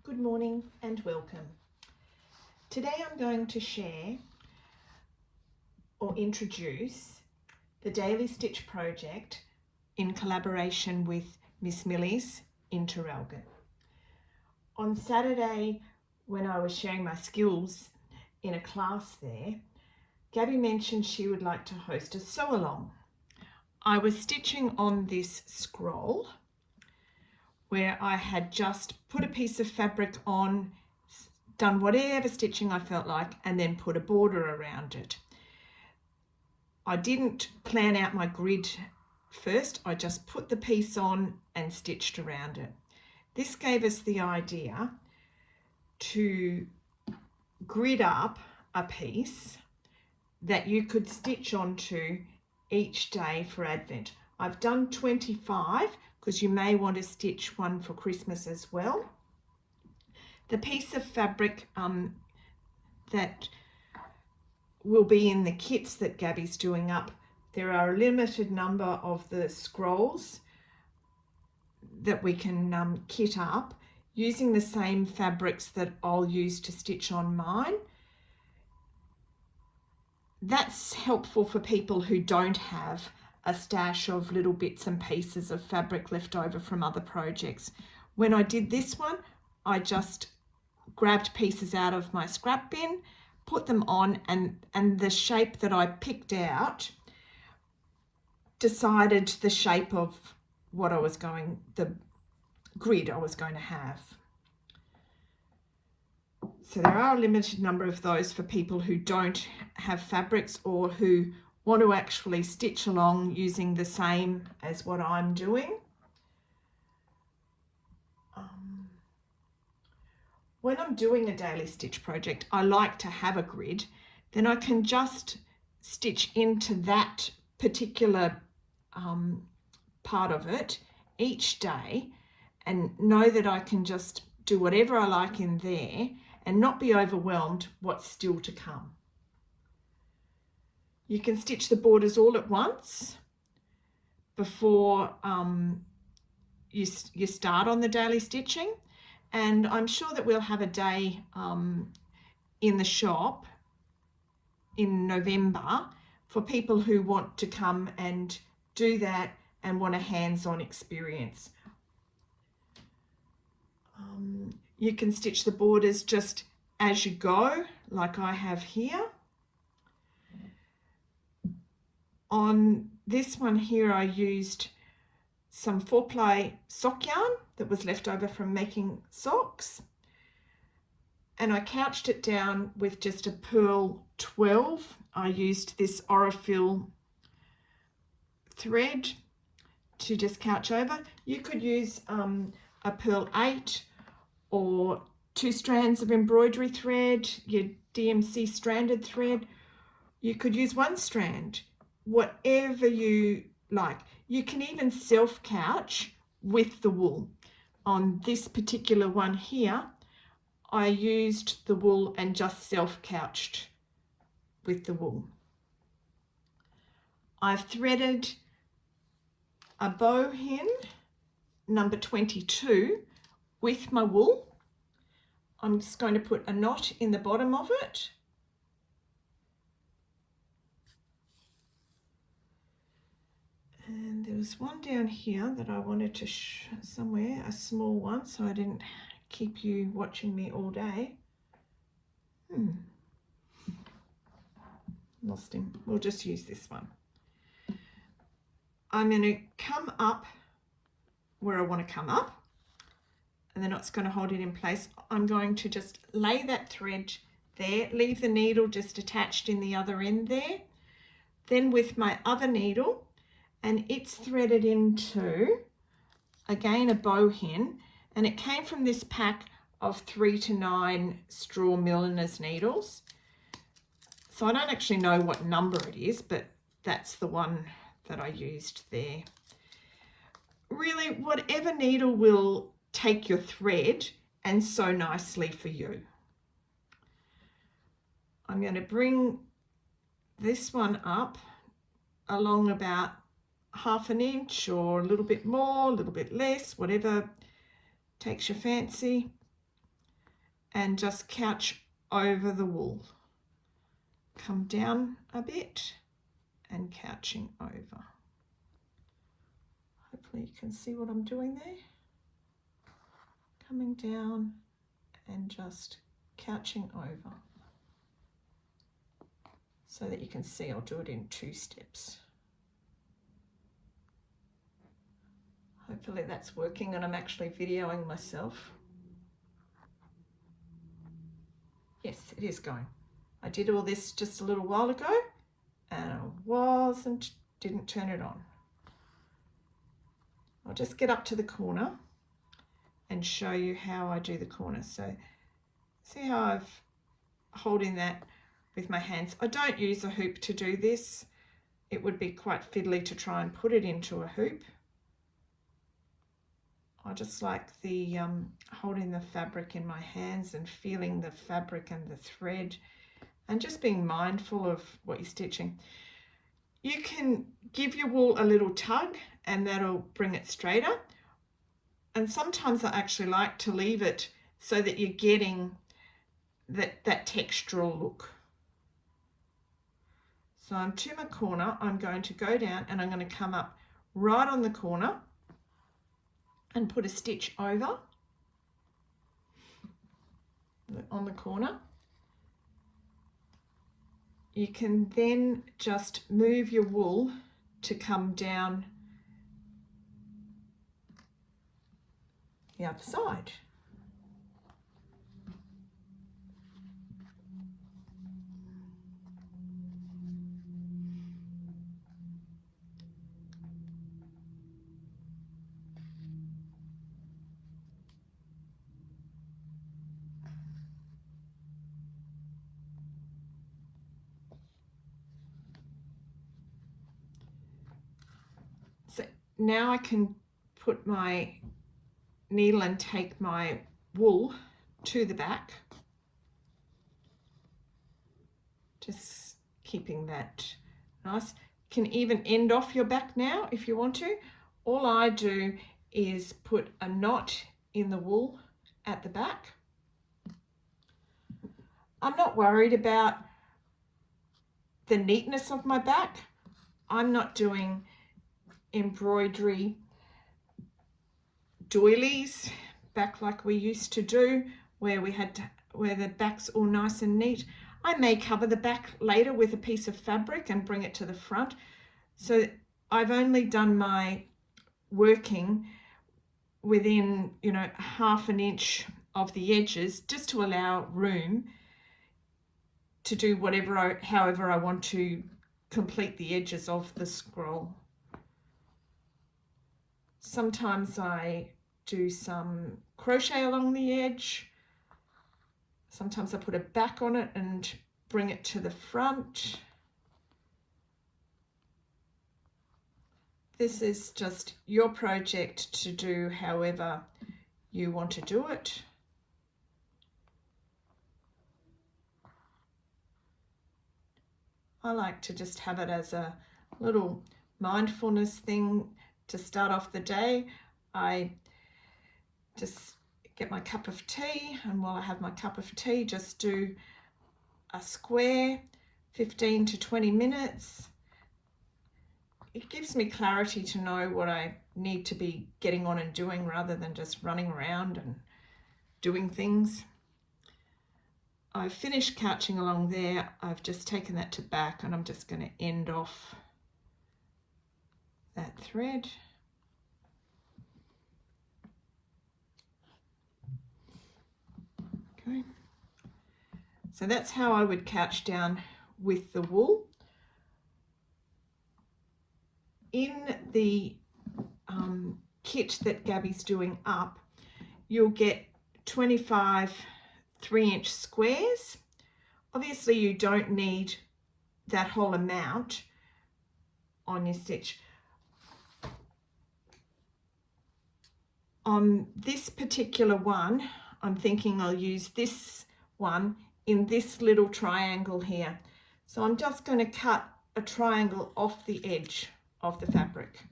Good morning and welcome. Today I'm going to share or introduce the Daily Stitch project in collaboration with Miss Millie's in Traralgon. On Saturday, when I was sharing my skills in a class there, Gabby mentioned she would like to host a sew-along. I was stitching on this scroll where I had just put a piece of fabric on, done whatever stitching I felt like, and then put a border around it. I didn't plan out my grid first, I just put the piece on and stitched around it. This gave us the idea to grid up a piece that you could stitch onto each day for Advent. I've done 25 because you may want to stitch one for Christmas as well. The piece of fabric that will be in the kits that Gabby's doing up, there are a limited number of the scrolls that we can kit up using the same fabrics that I'll use to stitch on mine. That's helpful for people who don't have a stash of little bits and pieces of fabric left over from other projects. When I did this one, I just grabbed pieces out of my scrap bin, put them on, and the shape that I picked out decided the shape of what I was going, the grid I was going to have. So there are a limited number of those for people who don't have fabrics or who want to actually stitch along using the same as what I'm doing. When I'm doing a daily stitch project, I like to have a grid. Then I can just stitch into that particular part of it each day and know that I can just do whatever I like in there and not be overwhelmed what's still to come. You can stitch the borders all at once before you start on the daily stitching, and I'm sure that we'll have a day in the shop in November for people who want to come and do that and want a hands-on experience. You can stitch the borders just as you go, like I have here. On this one here, I used some 4-ply sock yarn that was left over from making socks, and I couched it down with just a purl 12. I used this Aurifil thread to just couch over. You could use a purl 8 or 2 strands of embroidery thread, your DMC stranded thread. You could use 1 strand, whatever you like. You can even self-couch with the wool. On this particular one here, I used the wool and just self-couched with the wool. I've threaded a bowhin number 22 with my wool. I'm just going to put a knot in the bottom of it. And there was one down here that I wanted to somewhere, a small one, so I didn't keep you watching me all day. Lost him. We'll just use this one. I'm going to come up where I want to come up, and then it's going to hold it in place. I'm going to just lay that thread there, leave the needle just attached in the other end there. Then with my other needle, and it's threaded into, again, a bowhin, and it came from this pack of 3 to 9 straw milliner's needles. So I don't actually know what number it is, but that's the one that I used there. Really, whatever needle will take your thread and sew nicely for you. I'm going to bring this one up along about 1/2 inch or a little bit more, a little bit less, whatever takes your fancy. and just couch over the wool. Come down a bit and couching over. Hopefully you can see what I'm doing there. Coming down and just couching over so that you can see. I'll do it in 2 steps. Hopefully that's working and I'm actually videoing myself. Yes, it is going. I did all this just a little while ago and I didn't turn it on. I'll just get up to the corner and show you how I do the corner. So see how I've holding that with my hands. I don't use a hoop to do this. It would be quite fiddly to try and put it into a hoop. I just like the holding the fabric in my hands and feeling the fabric and the thread and just being mindful of what you're stitching. You can give your wool a little tug and that'll bring it straighter. And sometimes I actually like to leave it so that you're getting that textural look. So I'm to my corner, I'm going to go down and I'm going to come up right on the corner and put a stitch over on the corner. You can then just move your wool to come down the other side. So now I can put my needle and take my wool to the back, just keeping that nice. You can even end off your back now if you want to. All I do is put a knot in the wool at the back. I'm not worried about the neatness of my back. I'm not doing embroidery doilies back like we used to do, where the back's all nice and neat. I may cover the back later with a piece of fabric and bring it to the front. So I've only done my working within, you know, 1/2 inch of the edges, just to allow room to do however I want to complete the edges of the scroll. Sometimes I do some crochet along the edge. Sometimes I put a back on it and bring it to the front. This is just your project to do however you want to do it. I like to just have it as a little mindfulness thing to start off the day. I just get my cup of tea, and while I have my cup of tea, just do a square, 15 to 20 minutes. It gives me clarity to know what I need to be getting on and doing rather than just running around and doing things. I've finished couching along there. I've just taken that to back and I'm just going to end off that thread. Okay. So that's how I would couch down with the wool. In the kit that Gabby's doing up, you'll get 25 3-inch squares. Obviously you don't need that whole amount on your stitch. On this particular one, I'm thinking I'll use this one in this little triangle here. So I'm just going to cut a triangle off the edge of the fabric.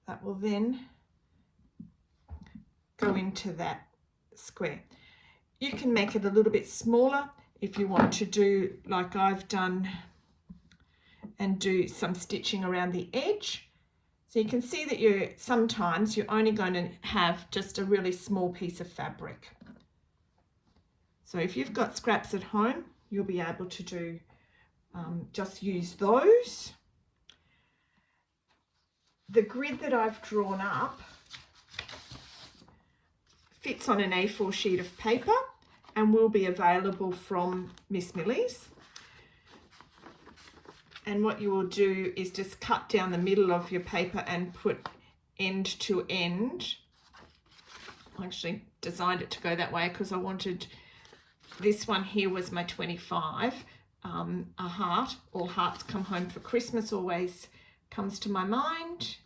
That will then go into that square. You can make it a little bit smaller if you want to do like I've done and do some stitching around the edge. So you can see that sometimes you're only going to have just a really small piece of fabric. So if you've got scraps at home, you'll be able to do just use those. The grid that I've drawn up fits on an A4 sheet of paper and will be available from Miss Millie's. And what you will do is just cut down the middle of your paper and put end to end. I actually designed it to go that way because I wanted, this one here was my 25, a heart. All hearts come home for Christmas always comes to my mind.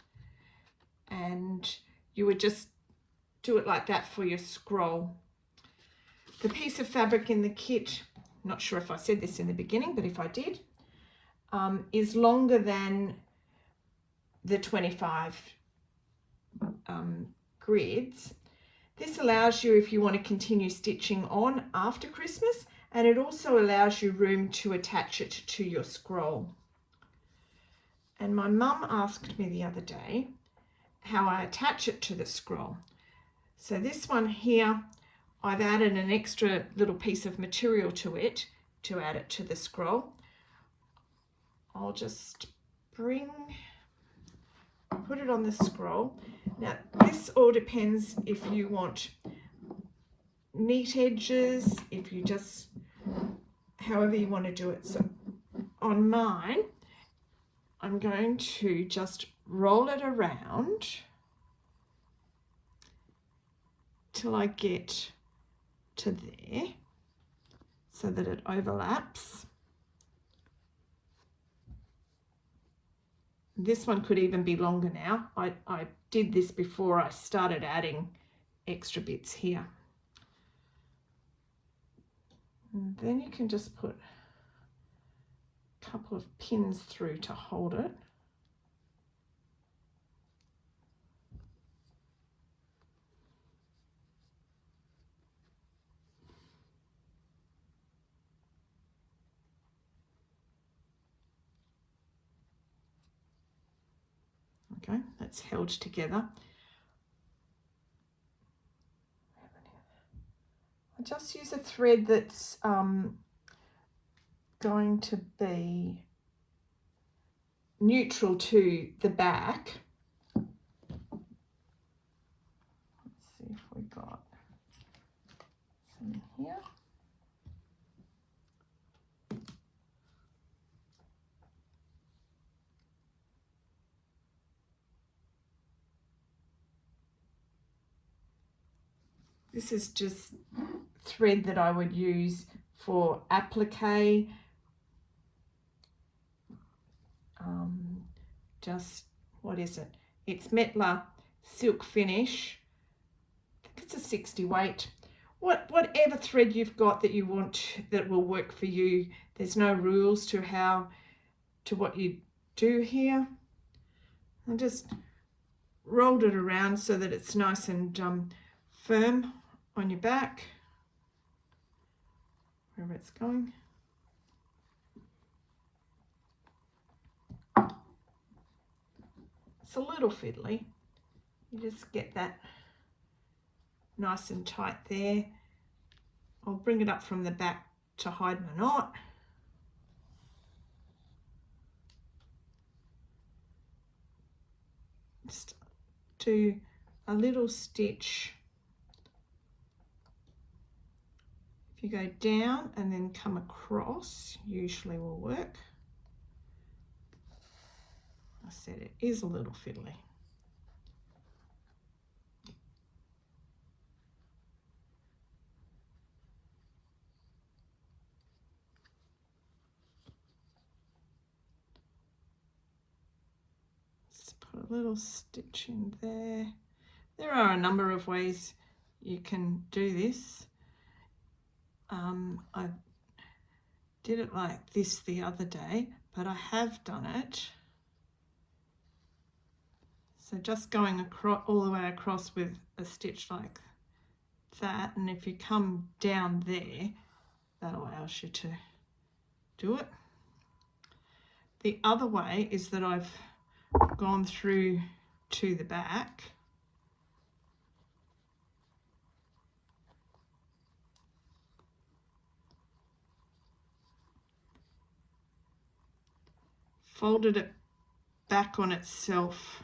And you would just do it like that for your scroll. The piece of fabric in the kit, not sure if I said this in the beginning, but if I did, is longer than the 25 grids. This allows you, if you want to continue stitching on after Christmas, and it also allows you room to attach it to your scroll. And my mum asked me the other day how I attach it to the scroll. So this one here, I've added an extra little piece of material to it to add it to the scroll. I'll just put it on the scroll. Now this all depends if you want neat edges, if you just, however you want to do it. So on mine, I'm going to just roll it around till I get to there so that it overlaps. This one could even be longer now. I did this before I started adding extra bits here. And then you can just put a couple of pins through to hold it. Okay, that's held together. I just use a thread that's going to be neutral to the back. Let's see if we got some here. This is just thread that I would use for applique. Just, what is it? It's Metla Silk Finish. I think it's a 60 weight. Whatever thread you've got that you want that will work for you. There's no rules to what you do here. I just rolled it around so that it's nice and firm on your back, wherever it's going. It's a little fiddly. You just get that nice and tight there. I'll bring it up from the back to hide my knot. Just do a little stitch. If you go down and then come across, usually will work. I said it is a little fiddly. Just put a little stitch in there. There are a number of ways you can do this. I did it like this the other day, but I have done it. So just going across all the way across with a stitch like that, and if you come down there, that allows you to do it. The other way is that I've gone through to the back, folded it back on itself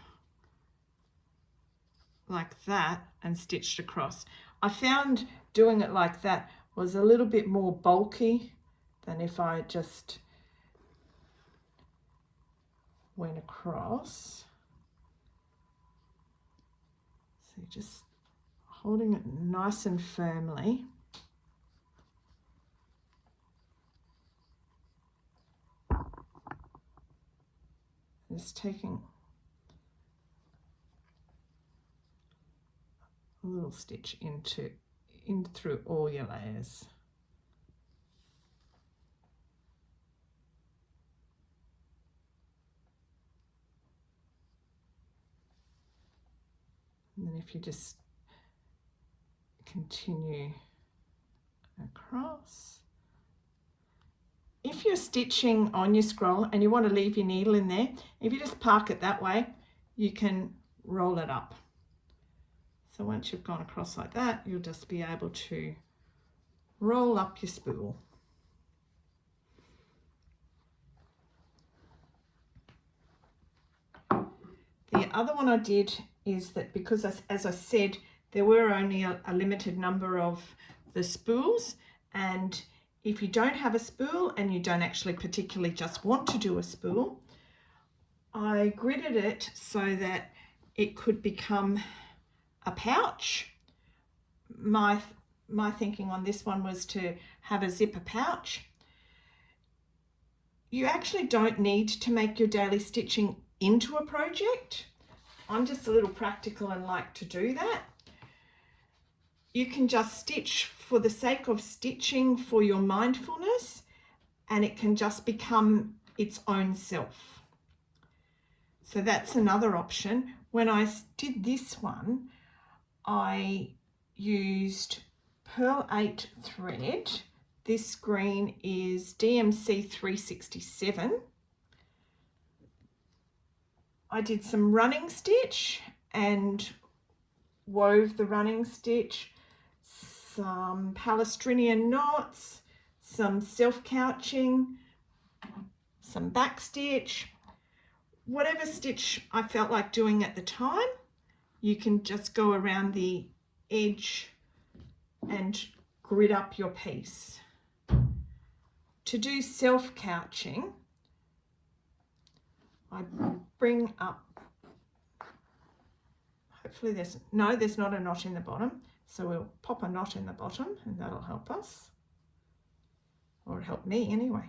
like that and stitched across. I found doing it like that was a little bit more bulky than if I just went across. So just holding it nice and firmly. Just taking a little stitch in through all your layers. And then if you just continue across. If you're stitching on your scroll and you want to leave your needle in there, if you just park it that way, you can roll it up. So once you've gone across like that, you'll just be able to roll up your spool. The other one I did is that because, as I said, there were only a limited number of the spools, and if you don't have a spool and you don't actually particularly just want to do a spool, I gridded it so that it could become a pouch. My thinking on this one was to have a zipper pouch. You actually don't need to make your daily stitching into a project. I'm just a little practical and like to do that. You can just stitch for the sake of stitching for your mindfulness, and it can just become its own self. So that's another option. When I did this one, I used Pearl 8 thread. This green is DMC 367. I did some running stitch and wove the running stitch, some Palestrinian knots, some self-couching, some back stitch, whatever stitch I felt like doing at the time. You can just go around the edge and grid up your piece. To do self-couching, I bring up, hopefully there's not a knot in the bottom, so we'll pop a knot in the bottom and that'll help us, or help me anyway.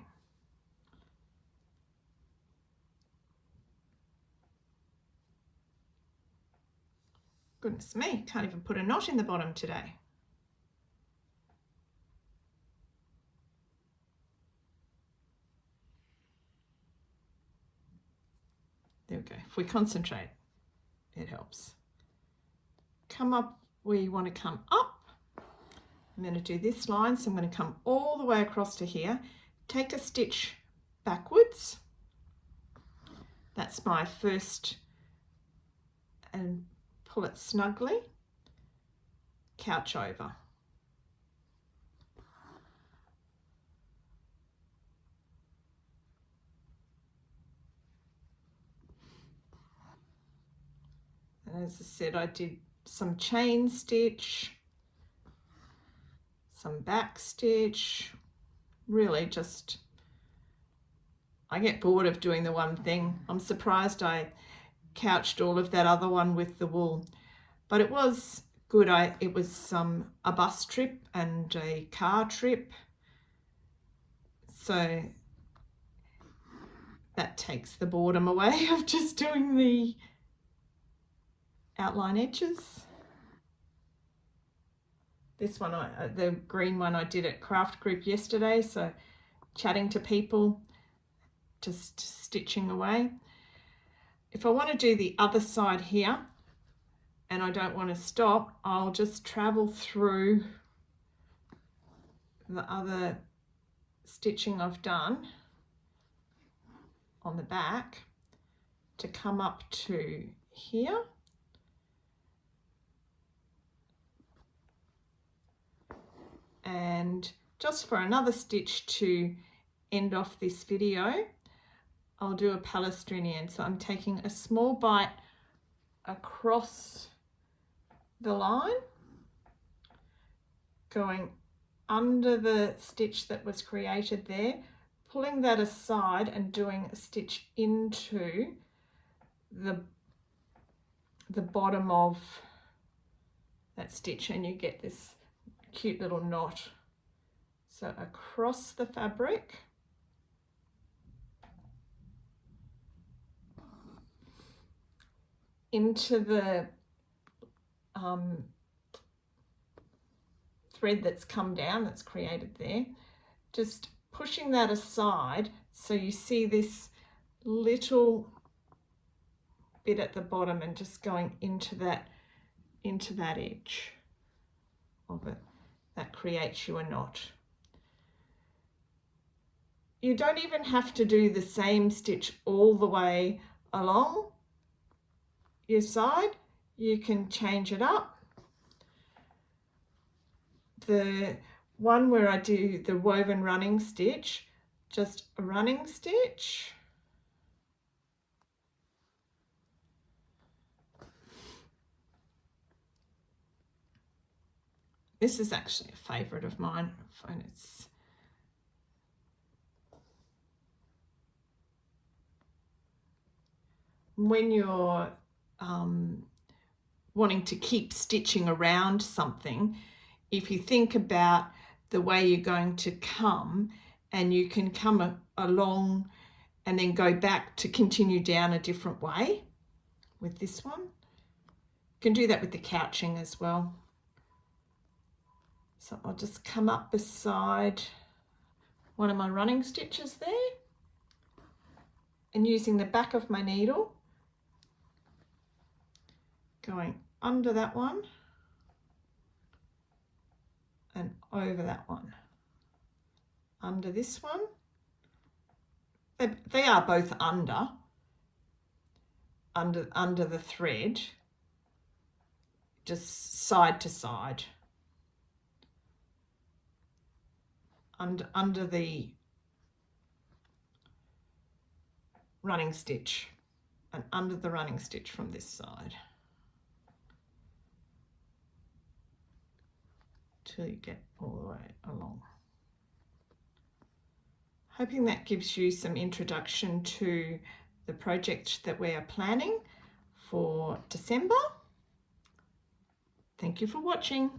Goodness me, can't even put a knot in the bottom today. There we go. If we concentrate, it helps. Come up where you want to come up. I'm going to do this line, so I'm going to come all the way across to here, take a stitch backwards. That's my first, and pull it snugly, couch over. And as I said, I did some chain stitch, some back stitch, really just, I get bored of doing the one thing. I'm surprised I couched all of that other one with the wool, but it was good. It was a bus trip and a car trip, so that takes the boredom away of just doing the outline edges. This one, the green one, I did at craft group yesterday, so chatting to people, just stitching away. If I want to do the other side here and I don't want to stop, I'll just travel through the other stitching I've done on the back to come up to here. And just for another stitch to end off this video, I'll do a Palestrinian. So I'm taking a small bite across the line, going under the stitch that was created there, pulling that aside and doing a stitch into the bottom of that stitch, and you get this cute little knot. So across the fabric, into the thread that's come down, that's created there, just pushing that aside so you see this little bit at the bottom, and just going into that edge of it. That creates you a knot. You don't even have to do the same stitch all the way along your side. You can change it up. The one where I do the woven running stitch, just a running stitch, this is actually a favorite of mine, and it's when you're wanting to keep stitching around something, if you think about the way you're going to come, and you can come along and then go back to continue down a different way with this one. You can do that with the couching as well. So I'll just come up beside one of my running stitches there, and using the back of my needle, going under that one and over that one, under this one. They are both under the thread, just side to side, under the running stitch and under the running stitch from this side, till you get all the way along. Hoping that gives you some introduction to the project that we are planning for December. Thank you for watching.